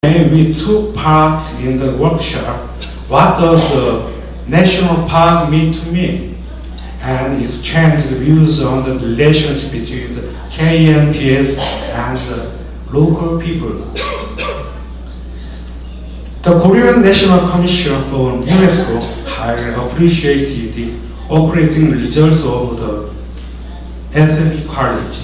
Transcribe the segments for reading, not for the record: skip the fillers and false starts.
We took part in the workshop, What does the national park mean to me? And exchanged views on the relationship between the KNPS and the local people. The Korean National Commission for UNESCO highly appreciated the operating results of the SMP College.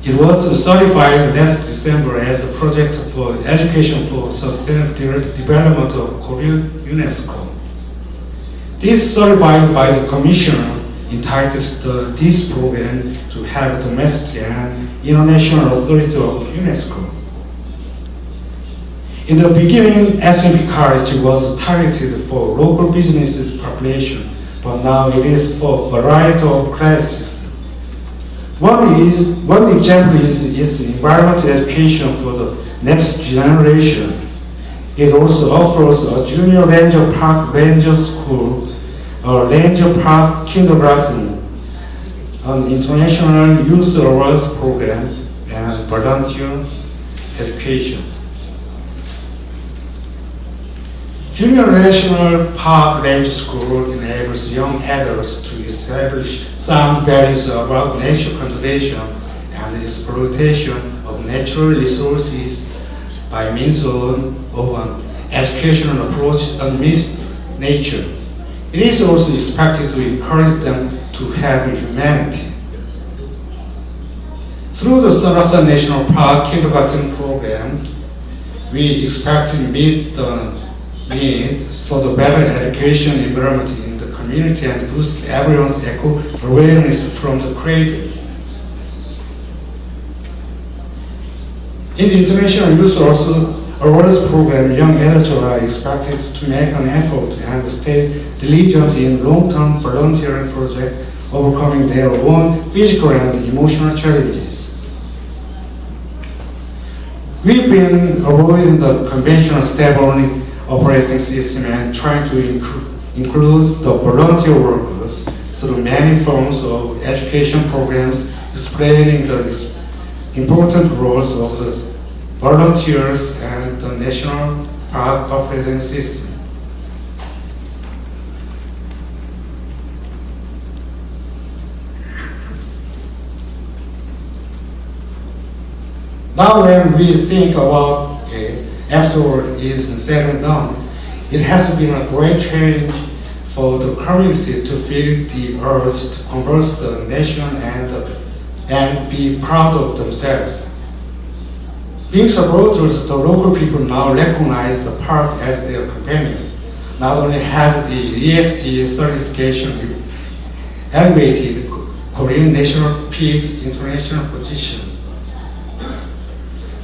It was certified last December as a project for education for sustainable development of Korea UNESCO. This certified by the commissioner entitles this program to have domestic and international authority of UNESCO. In the beginning, SMP College was targeted for local businesses population, but now it is for a variety of classes. One example is its environmental education for the next generation. It also offers a junior ranger park ranger school, a ranger park kindergarten, an international youth awards program, and volunteer education. Junior National Park Ranger School enables young adults to establish sound values about nature conservation and exploitation of natural resources by means of an educational approach amidst nature. It is also expected to encourage them to have humanity. Through the Sonrasa National Park Kindergarten program, we expect to meet the need for the better education environment in the community and boost everyone's eco-awareness from the cradle. In the International Youth Awards program, young adults are expected to make an effort and stay diligent in long-term volunteering projects, overcoming their own physical and emotional challenges. We've been avoiding the conventional step-only operating system and trying to include the volunteer workers through many forms of education programs explaining the important roles of the volunteers and the national park operating system. Now when we think about it, after it is said and done, it has been a great change for the community to feel the urge to converse the nation and be proud of themselves. Being supporters, the local people now recognize the park as their companion. Not only has the ESG certification elevated Korean National Peak's international position,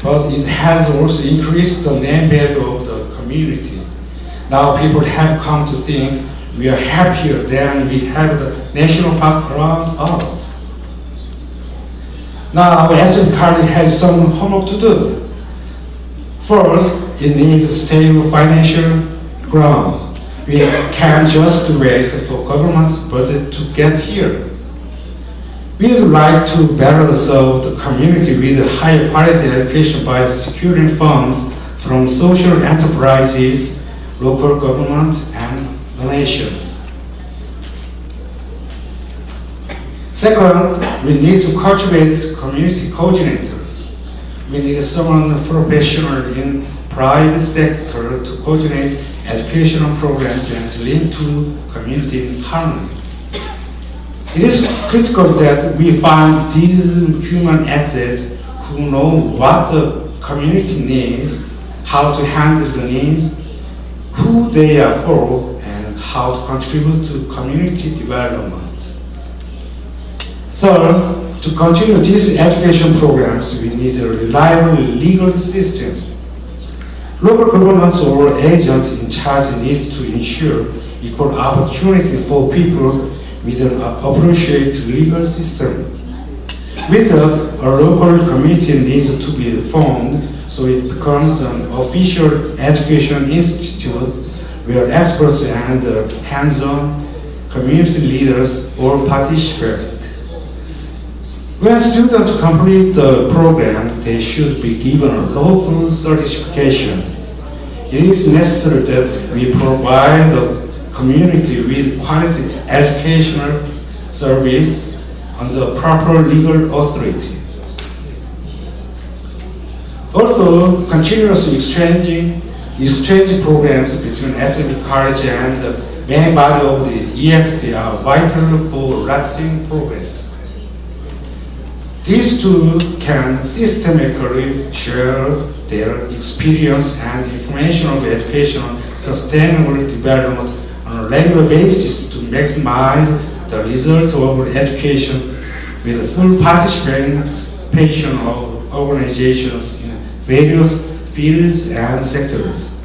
but it has also increased the name value of the community. Now people have come to think we are happier than we have the national park around us. Now SMP College has some homework to do. First, it needs stable financial ground. We can't just wait for government's budget to get here. We would like to better serve the community with higher quality education by securing funds from social enterprises, local government, and donations. Second, we need to cultivate community coordinators. We need someone professional in private sector to coordinate educational programs and to link to community harmony. It is critical that we find these human assets who know what the community needs, how to handle the needs, who they are for, and how to contribute to community development. Third, to continue these education programs, we need a reliable legal system. Local governments or agents in charge need to ensure equal opportunity for people with an appropriate legal system. With that, a local committee needs to be formed so it becomes an official education institute where experts and hands-on community leaders all participate. When students complete the program, they should be given a lawful certification. It is necessary that we provide the community with quality educational service under proper legal authority. Also, continuous exchange programs between SME College and the main body of the ESD are vital for lasting progress. These two can systematically share their experience and information of educational sustainable development on a regular basis to maximize the result of education with full participation of organizations in various fields and sectors.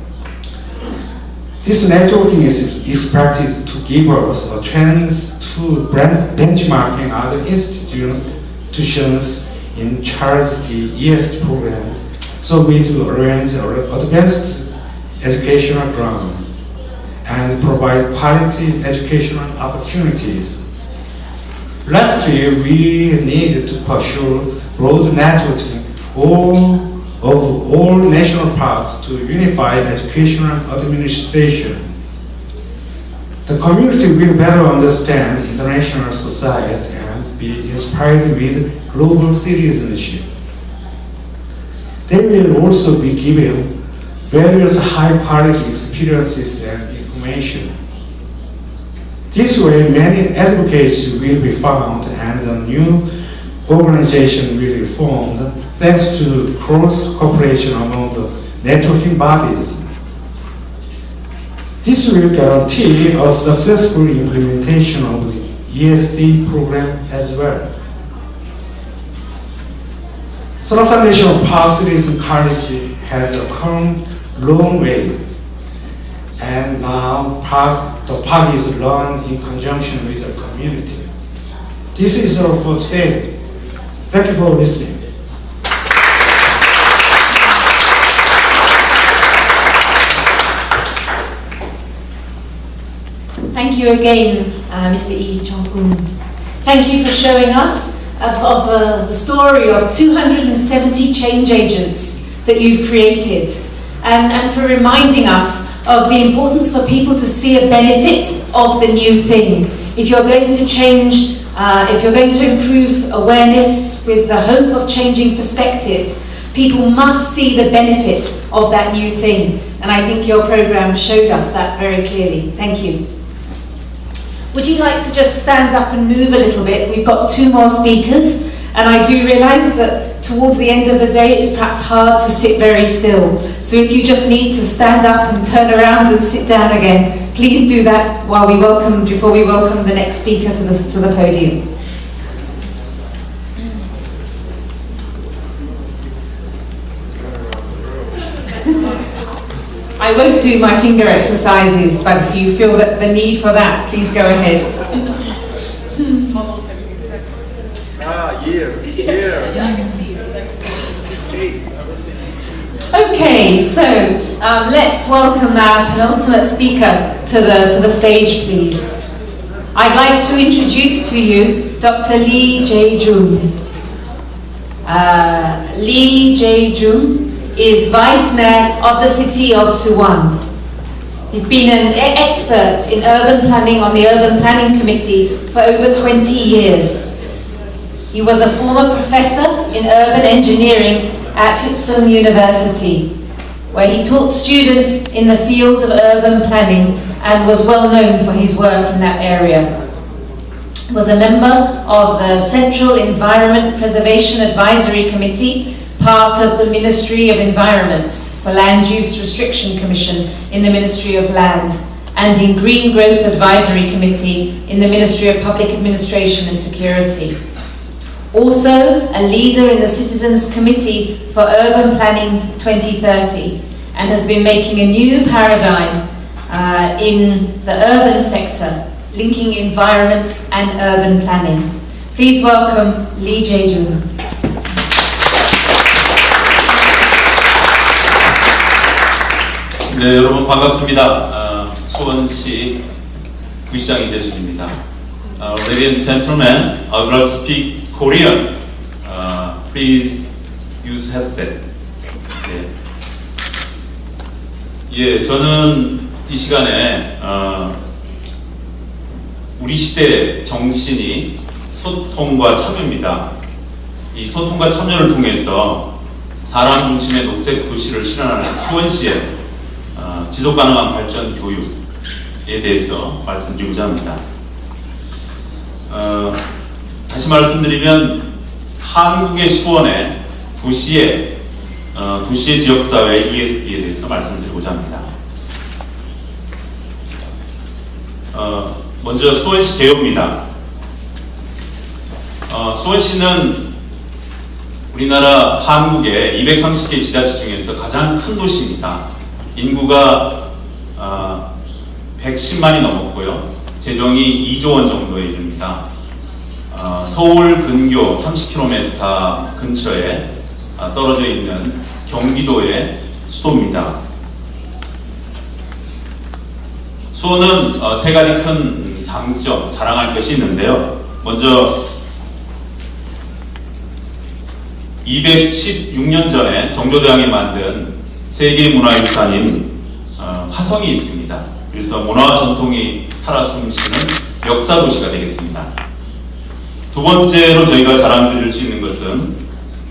This networking is expected to give us a chance to benchmarking other institutions in charge of the ESD program, so we do arrange advanced educational ground and provide quality educational opportunities. Lastly, we need to pursue broad networking of all national parks to unify educational administration. The community will better understand international society and be inspired with global citizenship. They will also be given various high-quality experiences and information. This way, many advocates will be found and a new organization will be formed thanks to close cooperation among the networking bodies. This will guarantee a successful implementation of the ESD program as well. Sonosan National Park Citizen College has come a long way, and now the park is run in conjunction with the community. This is all for today. Thank you for listening. Thank you again, Mr. Lee Chong-kun. Thank you for showing us of the story of 270 change agents that you've created, and for reminding us of the importance for people to see a benefit of the new thing. If you're going to change, if you're going to improve awareness with the hope of changing perspectives, people must see the benefit of that new thing. And I think your program showed us that very clearly. Thank you. Would you like to just stand up and move a little bit? We've got 2 more speakers, and I do realize that towards the end of the day it's perhaps hard to sit very still. So if you just need to stand up and turn around and sit down again, please do that before we welcome the next speaker to the podium. I won't do my finger exercises, but if you feel that the need for that, please go ahead. Okay, so let's welcome our penultimate speaker to the stage, please. I'd like to introduce to you Dr. Lee Jae-jung. Lee Jae-jung is Vice Mayor of the city of Suwon. He's been an expert in urban planning on the Urban Planning Committee for over 20 years. He was a former professor in urban engineering at Hupsung University, where he taught students in the field of urban planning and was well known for his work in that area. He was a member of the Central Environment Preservation Advisory Committee, part of the Ministry of Environment for Land Use Restriction Commission in the Ministry of Land, and in Green Growth Advisory Committee in the Ministry of Public Administration and Security. Also a leader in the Citizens Committee for Urban Planning 2030, and has been making a new paradigm in the urban sector, linking environment and urban planning. Please welcome Lee Jae-jung. 네, 여러분 반갑습니다. 수원시 부시장 이재준입니다. Ladies and gentlemen, I will speak Korean please use headset. 예, 저는 이 시간에 우리 시대 정신이 소통과 참여입니다. 이 소통과 참여를 통해서 사람 중심의 녹색 도시를 실현하는 수원시의 지속가능한 발전 교육에 대해서 말씀드리고자 합니다. 다시 말씀드리면 한국의 수원의 도시의 지역사회 ESD에 대해서 말씀을 드리고자 합니다. 먼저 수원시 개요입니다. 수원시는 우리나라 한국의 230개 지자체 중에서 가장 큰 도시입니다. 인구가 110만이 넘었고요. 재정이 2조 원 정도에 이릅니다. 서울 근교 30km 근처에 떨어져 있는 경기도의 수도입니다. 수원은 세 가지 큰 장점, 자랑할 것이 있는데요. 먼저 216년 전에 정조대왕이 만든 세계문화유산인 화성이 있습니다. 그래서 문화와 전통이 살아 숨쉬는 역사도시가 되겠습니다. 두 번째로 저희가 자랑드릴 수 있는 것은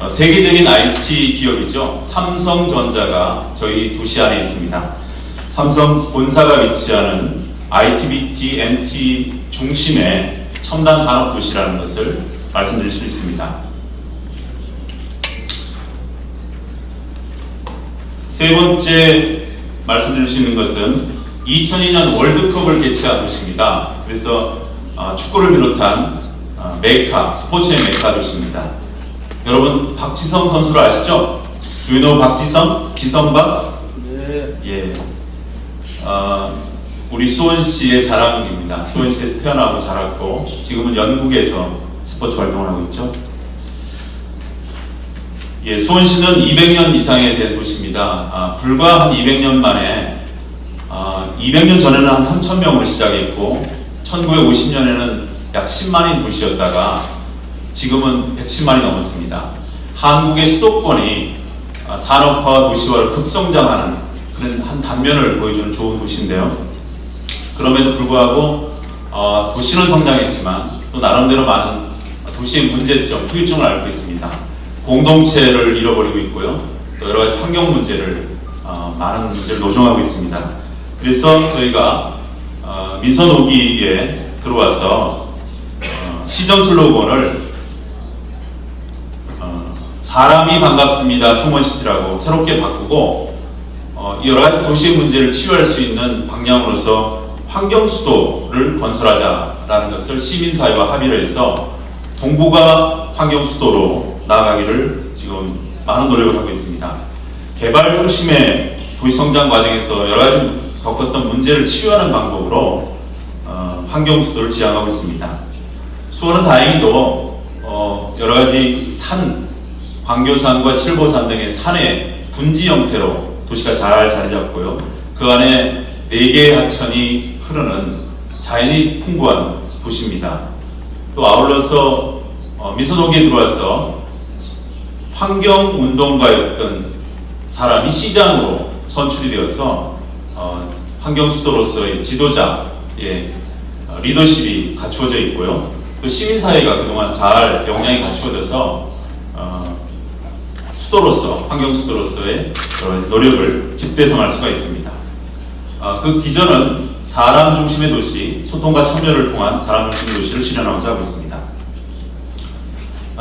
세계적인 IT 기업이죠. 삼성전자가 저희 도시 안에 있습니다. 삼성 본사가 위치하는 ITBT, NT 중심의 첨단 산업도시라는 것을 말씀드릴 수 있습니다. 세 번째 말씀드릴 수 있는 것은 2002년 월드컵을 개최한 도시입니다. 그래서 축구를 비롯한 메카, 스포츠의 메카 도시입니다. 여러분 박지성 선수를 아시죠? Do you know 박지성? 지성박? 네. 예. 우리 수원시의 자랑입니다. 수원시에서 태어나고 자랐고 지금은 영국에서 스포츠 활동을 하고 있죠. 예, 수원시는 200년 이상에 된 도시입니다. 불과 한 200년 만에 200년 전에는 한 3,000명으로 시작했고 1950년에는 약 10만인 도시였다가 지금은 110만이 넘었습니다. 한국의 수도권이 산업화와 도시화를 급성장하는 그런 한 단면을 보여주는 좋은 도시인데요. 그럼에도 불구하고 도시는 성장했지만 또 나름대로 많은 도시의 문제점, 후유증을 앓고 있습니다. 공동체를 잃어버리고 있고요. 또 여러 가지 환경 문제를 많은 문제를 노정하고 있습니다. 그래서 저희가 민선 5기에 들어와서 시정 슬로건을 사람이 반갑습니다 휴먼시티라고 새롭게 바꾸고 여러 가지 도시의 문제를 치유할 수 있는 방향으로서 환경수도를 건설하자라는 것을 시민사회와 합의를 해서 동부가 환경수도로 나아가기를 지금 많은 노력을 하고 있습니다. 개발 중심의 도시성장 과정에서 여러 가지 겪었던 문제를 치유하는 방법으로 환경수도를 지향하고 있습니다. 수원은 다행히도 여러 가지 산, 광교산과 칠보산 등의 산의 분지 형태로 도시가 잘 자리 잡고요. 그 안에 4개의 하천이 흐르는 자연이 풍부한 도시입니다. 또 아울러서 민선호기에 들어와서 환경운동가였던 사람이 시장으로 선출이 되어서 환경수도로서의 지도자의 리더십이 갖추어져 있고요. 또 시민사회가 그동안 잘 역량이 갖추어져서 수도로서, 환경수도로서의 여러 가지 노력을 집대성할 수가 있습니다. 그 기전은 사람 중심의 도시, 소통과 참여를 통한 사람 중심의 도시를 실현하고자 하고 있습니다.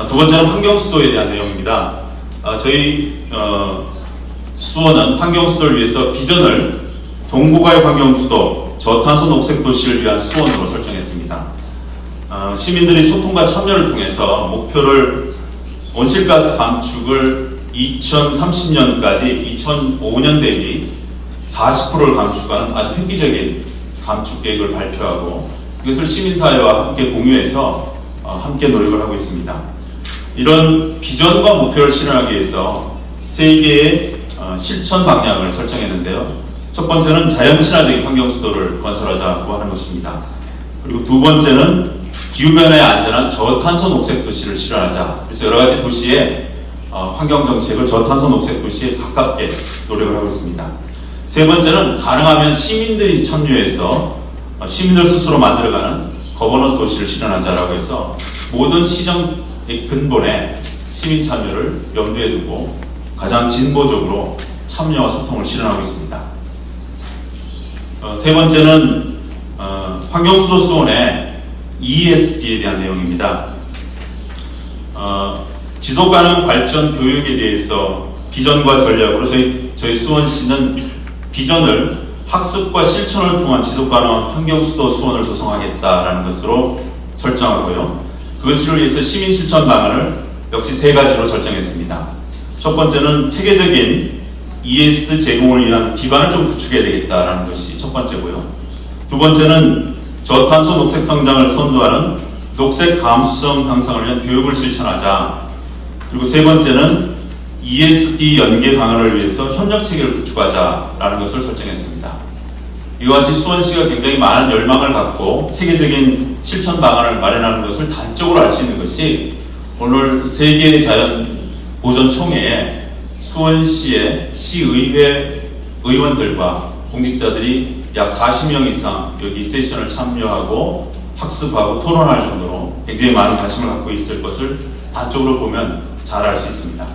두 번째는 환경수도에 대한 내용입니다. 저희 수원은 환경수도를 위해서 비전을 동부가의 환경수도, 저탄소 녹색도시를 위한 수원으로 설정했습니다. 시민들이 소통과 참여를 통해서 목표를 온실가스 감축을 2030년까지 2005년 대비 40%를 감축하는 아주 획기적인 감축 계획을 발표하고 이것을 시민사회와 함께 공유해서 함께 노력을 하고 있습니다. 이런 비전과 목표를 실현하기 위해서 3개의 실천 방향을 설정했는데요. 첫 번째는 자연 친화적인 환경수도를 건설하자고 하는 것입니다. 그리고 두 번째는 기후변화에 안전한 저탄소 녹색 도시를 실현하자. 그래서 여러 가지 도시에 환경정책을 저탄소 녹색 도시에 가깝게 노력을 하고 있습니다. 세 번째는 가능하면 시민들이 참여해서 시민들 스스로 만들어가는 거버넌스 도시를 실현하자라고 해서 모든 시정의 근본에 시민 참여를 염두에 두고 가장 진보적으로 참여와 소통을 실현하고 있습니다. 세 번째는 환경수도 수원의 ESG에 대한 내용입니다. 지속가능 발전 교육에 대해서 비전과 전략으로 저희 수원시는 비전을 학습과 실천을 통한 지속가능한 환경수도 수원을 조성하겠다라는 것으로 설정하고요. 그것을 위해서 시민 실천 방안을 역시 세 가지로 설정했습니다. 첫 번째는 체계적인 ESG 제공을 위한 기반을 좀 구축해야 되겠다라는 것이 첫 번째고요. 두 번째는 저탄소 녹색 성장을 선도하는 녹색 감수성 향상을 위한 교육을 실천하자. 그리고 세 번째는 ESG 연계 강화를 위해서 협력 체계를 구축하자라는 것을 설정했습니다. 이와 같이 수원시가 굉장히 많은 열망을 갖고 체계적인 실천 방안을 마련하는 것을 단적으로 알 수 있는 것이 오늘 세계 자연 보전 총회에 수원시의 시의회 의원들과 공직자들이 약 40명 이상 여기 세션을 참여하고 학습하고 토론할 정도로 굉장히 많은 관심을 갖고 있을 것을 단적으로 보면 잘 알 수 있습니다.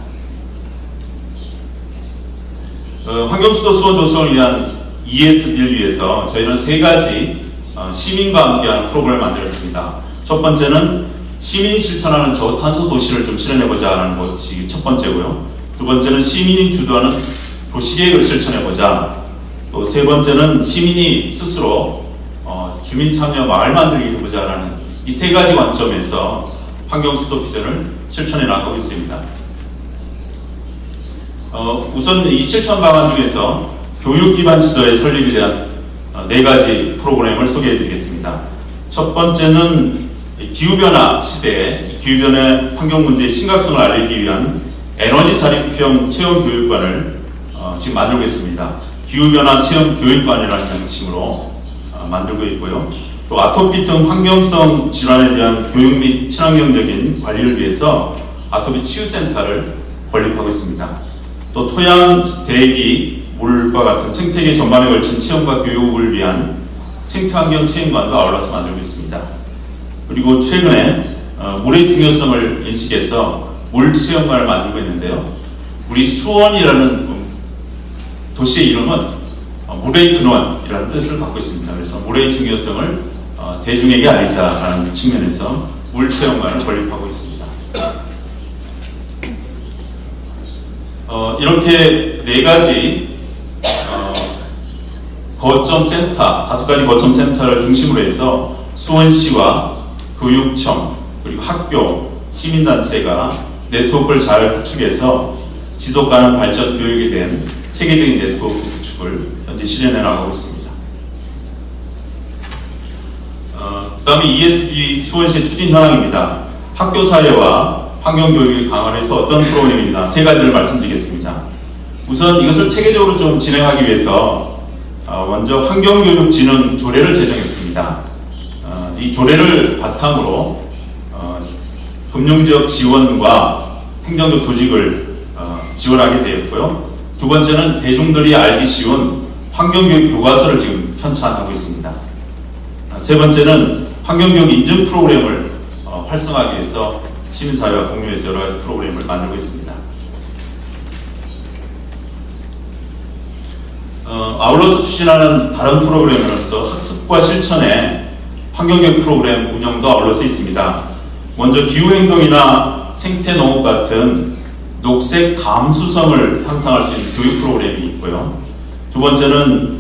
환경수도 수원 조성을 위한 ESG를 위해서 저희는 세 가지 시민과 함께하는 프로그램을 만들었습니다. 첫 번째는 시민이 실천하는 저탄소 도시를 좀 실현해보자는 것이 첫 번째고요. 두 번째는 시민이 주도하는 도시계획을 실천해보자. 또 세 번째는 시민이 스스로 주민 참여 마을 만들기 해보자라는 이 세 가지 관점에서 환경수도 비전을 실천해 나가고 있습니다. 우선 이 실천 방안 중에서 교육 기반 시설의 설립에 대한 네 가지 프로그램을 소개해 드리겠습니다. 첫 번째는 기후변화 시대에 기후변화 환경 문제의 심각성을 알리기 위한 에너지 자립형 체험 교육관을 지금 만들고 있습니다. 기후변화 체험 교육관이라는 방식으로 만들고 있고요. 또 아토피 등 환경성 질환에 대한 교육 및 친환경적인 관리를 위해서 아토피 치유센터를 건립하고 있습니다. 또 토양, 대기, 물과 같은 생태계 전반에 걸친 체험과 교육을 위한 생태환경 체험관도 아울러서 만들고 있습니다. 그리고 최근에 물의 중요성을 인식해서 물 체험관을 만들고 있는데요. 우리 수원이라는 도시의 이름은 물의 근원이라는 뜻을 갖고 있습니다. 그래서 물의 중요성을 대중에게 알리자라는 측면에서 물 체험관을 건립하고 있습니다. 이렇게 네 가지 거점 센터, 5가지 거점 센터를 중심으로 해서 수원시와 교육청, 그리고 학교, 시민단체가 네트워크를 잘 구축해서 지속가능 발전 교육에 대한 체계적인 네트워크 구축을 현재 실현해 나가고 있습니다. 그 다음에 ESG 수원시의 추진 현황입니다. 학교 사회와 환경교육의 강화를 해서 어떤 프로그램이 있나 세 가지를 말씀드리겠습니다. 우선 이것을 체계적으로 좀 진행하기 위해서 먼저 환경교육진흥 조례를 제정했습니다. 이 조례를 바탕으로 금융적 지원과 행정적 조직을 지원하게 되었고요. 두 번째는 대중들이 알기 쉬운 환경교육 교과서를 지금 편찬하고 있습니다. 세 번째는 환경교육 인증 프로그램을 활성화하기 위해서 시민사회와 공유해서 여러 가지 프로그램을 만들고 있습니다. 아울러서 추진하는 다른 프로그램으로서 학습과 실천의 환경교육 프로그램 운영도 아울러서 있습니다. 먼저 기후행동이나 생태농업 같은 녹색 감수성을 향상할 수 있는 교육 프로그램이 있고요. 두 번째는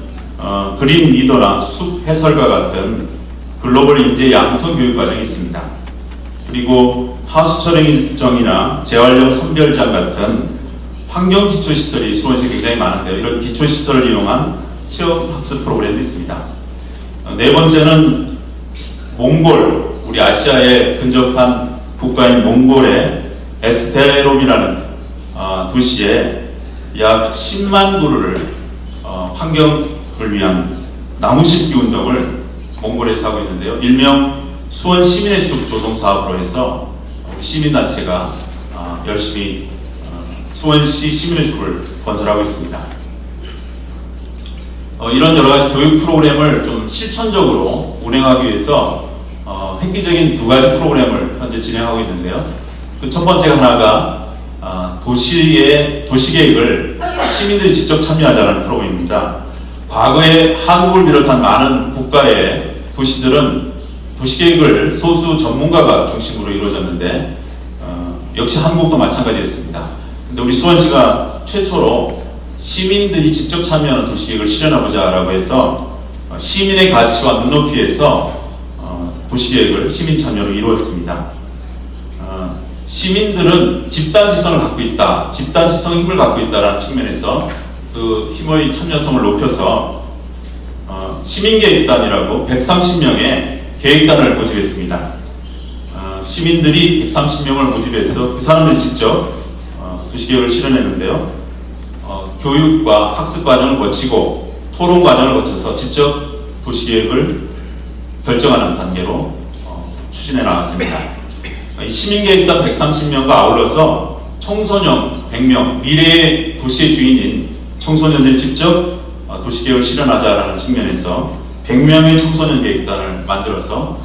그린 리더나 숲 해설가 같은 글로벌 인재 양성 교육 과정이 있습니다. 그리고 하수 촬영정이나 재활용 선별장 같은 환경 기초시설이 수원시에 굉장히 많은데요. 이런 기초시설을 이용한 체험 학습 프로그램도 있습니다. 네 번째는 몽골, 우리 아시아에 근접한 국가인 몽골의 에스테롬이라는 도시에 약 10만 그루를 환경을 위한 나무 심기 운동을 몽골에서 하고 있는데요. 일명 수원 시민의 숲 조성 사업으로 해서 시민단체가 열심히 수원시 시민의숲을 건설하고 있습니다. 이런 여러 가지 교육 프로그램을 좀 실천적으로 운행하기 위해서 획기적인 두 가지 프로그램을 현재 진행하고 있는데요. 그 첫 번째가 하나가 도시계획을 시민들이 직접 참여하자는 프로그램입니다. 과거에 한국을 비롯한 많은 국가의 도시들은 도시계획을 소수 전문가가 중심으로 이루어졌는데 역시 한국도 마찬가지였습니다. 근데 우리 수원시가 최초로 시민들이 직접 참여하는 도시계획을 실현해보자라고 해서 시민의 가치와 눈높이에서 도시계획을 시민 참여로 이루었습니다. 시민들은 집단지성을 갖고 있다, 집단지성 힘을 갖고 있다라는 측면에서 그 힘의 참여성을 높여서 시민계획단이라고 130명의 계획단을 모집했습니다. 시민들이 130명을 모집해서 그 사람들이 직접 도시계획을 실현했는데요. 교육과 학습 과정을 거치고 토론 과정을 거쳐서 직접 도시계획을 결정하는 단계로 추진해 나갔습니다. 이 시민계획단 130명과 아울러서 청소년 100명, 미래의 도시의 주인인 청소년들이 직접 도시계획을 실현하자라는 측면에서 100명의 청소년 계획단을 만들어서